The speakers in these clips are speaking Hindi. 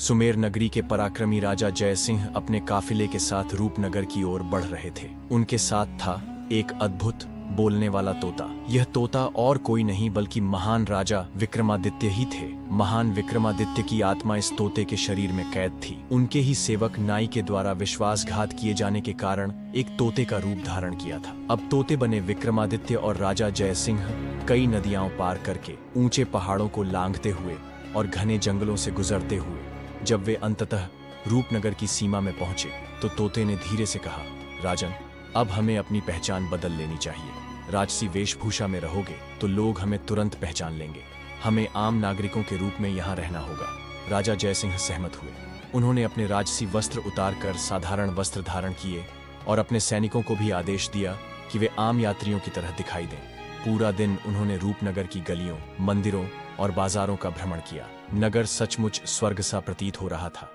सुमेर नगरी के पराक्रमी राजा जयसिंह अपने काफिले के साथ रूपनगर की ओर बढ़ रहे थे। उनके साथ था एक अद्भुत बोलने वाला तोता। यह तोता और कोई नहीं बल्कि महान राजा विक्रमादित्य ही थे। महान विक्रमादित्य की आत्मा इस तोते के शरीर में कैद थी। उनके ही सेवक नाई के द्वारा विश्वासघात किए जाने के कारण एक तोते का रूप धारण किया था। अब तोते बने विक्रमादित्य और राजा जयसिंह कई नदियां पार करके, ऊंचे पहाड़ों को लांघते हुए और घने जंगलों से गुजरते हुए जब वे अंततः रूपनगर की सीमा में पहुंचे तो तोते ने धीरे से कहा, राजन, अब हमें अपनी पहचान बदल लेनी चाहिए। राजसी वेशभूषा में रहोगे तो लोग हमें तुरंत पहचान लेंगे। हमें आम नागरिकों के रूप में यहाँ रहना होगा। राजा जयसिंह सहमत हुए। उन्होंने अपने राजसी वस्त्र उतारकर साधारण वस्त्र धारण किए और अपने सैनिकों को भी आदेश दिया कि वे आम यात्रियों की तरह दिखाई दें। पूरा दिन उन्होंने रूपनगर की गलियों, मंदिरों और बाजारों का भ्रमण किया। नगर सचमुच स्वर्ग सा प्रतीत हो रहा था।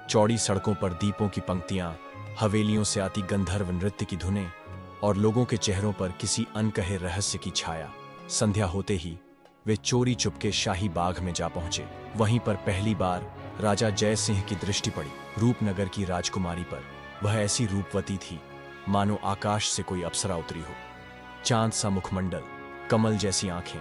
चौड़ी सड़कों पर दीपों की पंक्तियां, हवेलियों से आती गंधर्व नृत्य की धुनें और लोगों के चेहरों पर किसी अनकहे रहस्य की छाया। संध्या होते ही वे चोरी चुपके शाही बाग में जा पहुंचे। वहीं पर पहली बार राजा जयसिंह की दृष्टि पड़ी रूपनगर की राजकुमारी पर। वह ऐसी रूपवती थी मानो आकाश से कोई अप्सरा उतरी हो। चांद सा मुखमंडल, कमल जैसी आंखें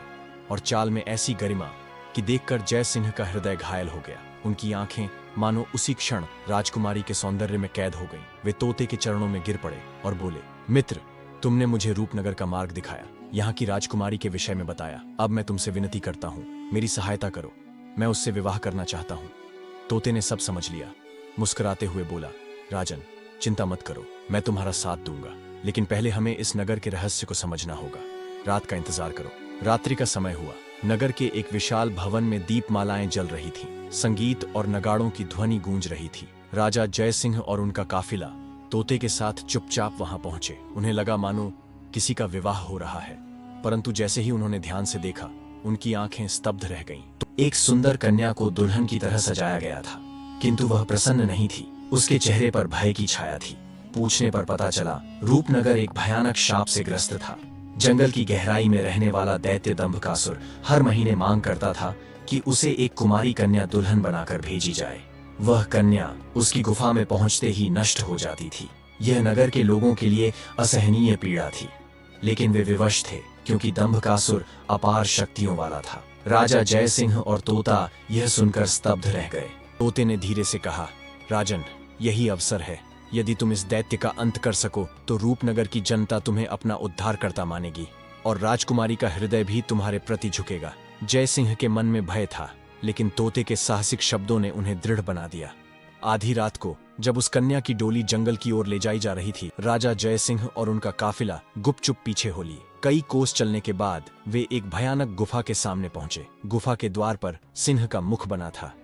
और चाल में ऐसी गरिमा कि देखकर जयसिंह का हृदय घायल हो गया। उनकी आंखें मानो उसी क्षण राजकुमारी के सौंदर्य में कैद हो गईं। वे तोते के चरणों में गिर पड़े और बोले, मित्र, तुमने मुझे रूपनगर का मार्ग दिखाया, यहाँ की राजकुमारी के विषय में बताया। अब मैं तुमसे विनती करता हूँ, मेरी सहायता करो। मैं उससे विवाह करना चाहता हूँ। तोते ने सब समझ लिया। मुस्कुराते हुए बोला, राजन, चिंता मत करो, मैं तुम्हारा साथ दूंगा, लेकिन पहले हमें इस नगर के रहस्य को समझना होगा। रात का इंतजार करो। रात्रि का समय हुआ। नगर के एक विशाल भवन में दीपमालाएं जल रही थीं। संगीत और नगाड़ों की ध्वनि गूंज रही थी। राजा जयसिंह और उनका काफिला तोते के साथ चुपचाप वहां पहुंचे। उन्हें लगा मानो किसी का विवाह हो रहा है, परंतु जैसे ही उन्होंने ध्यान से देखा, उनकी आंखें स्तब्ध रह गईं। तो एक सुंदर कन्या को दुल्हन की तरह सजाया गया था, किंतु वह प्रसन्न नहीं थी। उसके चेहरे पर भय की छाया थी। पूछने पर पता चला, रूपनगर एक भयानक शाप से ग्रस्त था। जंगल की गहराई में रहने वाला दैत्य दंभकासुर हर महीने मांग करता था कि उसे एक कुमारी कन्या दुल्हन बनाकर भेजी जाए। वह कन्या उसकी गुफा में पहुंचते ही नष्ट हो जाती थी। यह नगर के लोगों के लिए असहनीय पीड़ा थी, लेकिन वे विवश थे क्योंकि दंभकासुर अपार शक्तियों वाला था। राजा जयसिंह और तोता यह सुनकर स्तब्ध रह गए। तोते ने धीरे से कहा, राजन, यही अवसर है। यदि तुम इस दैत्य का अंत कर सको तो रूपनगर की जनता तुम्हें अपना उद्धारकर्ता मानेगी और राजकुमारी का हृदय भी तुम्हारे प्रति झुकेगा। जयसिंह के मन में भय था, लेकिन तोते के साहसिक शब्दों ने उन्हें दृढ़ बना दिया। आधी रात को जब उस कन्या की डोली जंगल की ओर ले जाई जा रही थी, राजा जयसिंह और उनका काफिला गुपचुप पीछे हो लिए। कई कोस चलने के बाद वे एक भयानक गुफा के सामने पहुंचे। गुफा के द्वार पर सिंह का मुख बना था।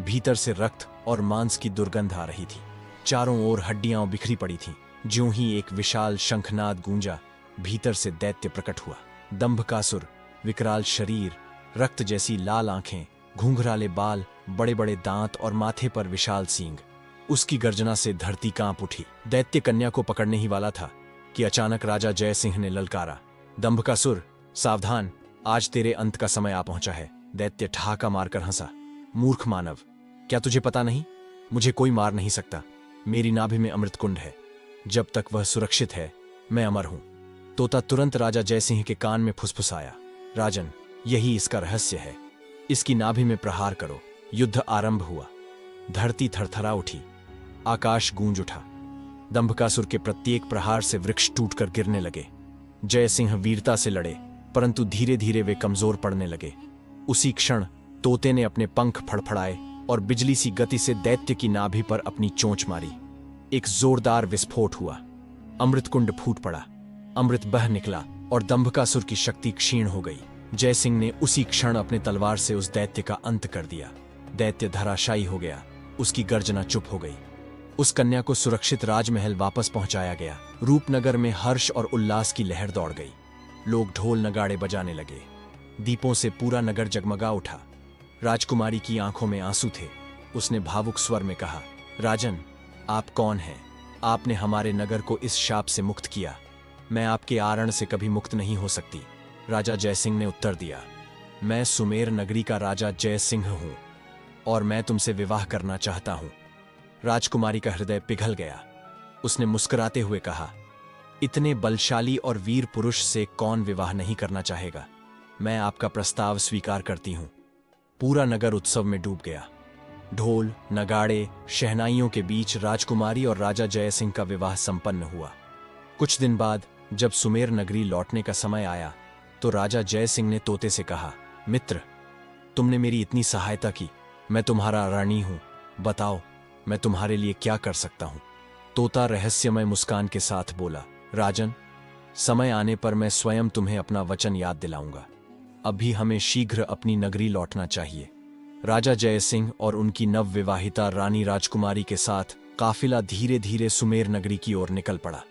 भीतर से रक्त और मांस की दुर्गंध आ रही थी। चारों ओर हड्डियां बिखरी पड़ी थीं। ज्यों ही एक विशाल शंखनाद गूंजा, भीतर से दैत्य प्रकट हुआ। दंभकासुर, विकराल शरीर, रक्त जैसी लाल आंखें, घुंघराले बाल, बड़े बड़े दांत और माथे पर विशाल सींग। उसकी गर्जना से धरती कांप उठी। दैत्य कन्या को पकड़ने ही वाला था कि अचानक राजा जयसिंह ने ललकारा, दंभकासुर, सावधान, आज तेरे अंत का समय आ पहुंचा है। दैत्य ठहाका मारकर हंसा, मूर्ख मानव, क्या तुझे पता नहीं? मुझे कोई मार नहीं सकता। मेरी नाभि में अमृत कुंड है। जब तक वह सुरक्षित है, मैं अमर हूं। तोता तुरंत राजा जयसिंह के कान में फुसफुसाया, राजन, यही इसका रहस्य है। इसकी नाभि में प्रहार करो। युद्ध आरंभ हुआ। धरती थरथरा उठी, आकाश गूंज उठा। दंभकासुर के प्रत्येक प्रहार से वृक्ष टूटकर गिरने लगे। जयसिंह वीरता से लड़े, परंतु धीरे धीरे वे कमजोर पड़ने लगे। उसी क्षण तोते ने अपने पंख फड़फड़ाए और बिजली सी गति से दैत्य की नाभि पर अपनी चोंच मारी। एक जोरदार विस्फोट हुआ। अमृत कुंड फूट पड़ा। अमृत बह निकला और दंभकासुर की शक्ति क्षीण हो गई। जयसिंह ने उसी क्षण अपने तलवार से उस दैत्य का अंत कर दिया। दैत्य धराशायी हो गया। उसकी गर्जना चुप हो गई। उस कन्या को सुरक्षित राजमहल वापस पहुंचाया गया। रूपनगर में हर्ष और उल्लास की लहर दौड़ गई। लोग ढोल नगाड़े बजाने लगे। दीपों से पूरा नगर जगमगा उठा। राजकुमारी की आंखों में आंसू थे। उसने भावुक स्वर में कहा, राजन, आप कौन हैं? आपने हमारे नगर को इस शाप से मुक्त किया। मैं आपके आरण से कभी मुक्त नहीं हो सकती। राजा जयसिंह ने उत्तर दिया, मैं सुमेर नगरी का राजा जयसिंह हूं। और मैं तुमसे विवाह करना चाहता हूं। राजकुमारी का हृदय पिघल गया। उसने मुस्कुराते हुए कहा, इतने बलशाली और वीर पुरुष से कौन विवाह नहीं करना चाहेगा। मैं आपका प्रस्ताव स्वीकार करती हूं। पूरा नगर उत्सव में डूब गया। ढोल, नगाड़े, शहनाइयों के बीच राजकुमारी और राजा जय सिंह का विवाह संपन्न हुआ। कुछ दिन बाद जब सुमेर नगरी लौटने का समय आया तो राजा जय सिंह ने तोते से कहा, मित्र, तुमने मेरी इतनी सहायता की, मैं तुम्हारा रानी हूं, बताओ मैं तुम्हारे लिए क्या कर सकता हूं। तोता रहस्यमय मुस्कान के साथ बोला, राजन, समय आने पर मैं स्वयं तुम्हें अपना वचन याद दिलाऊंगा। अभी हमें शीघ्र अपनी नगरी लौटना चाहिए। राजा जय सिंह और उनकी नवविवाहिता रानी राजकुमारी के साथ काफिला धीरे धीरे सुमेर नगरी की ओर निकल पड़ा।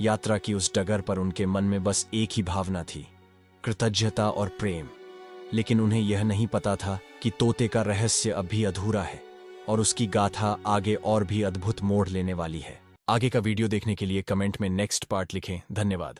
यात्रा की उस डगर पर उनके मन में बस एक ही भावना थी, कृतज्ञता और प्रेम। लेकिन उन्हें यह नहीं पता था कि तोते का रहस्य अभी अधूरा है और उसकी गाथा आगे और भी अद्भुत मोड़ लेने वाली है। आगे का वीडियो देखने के लिए कमेंट में नेक्स्ट पार्ट लिखें। धन्यवाद।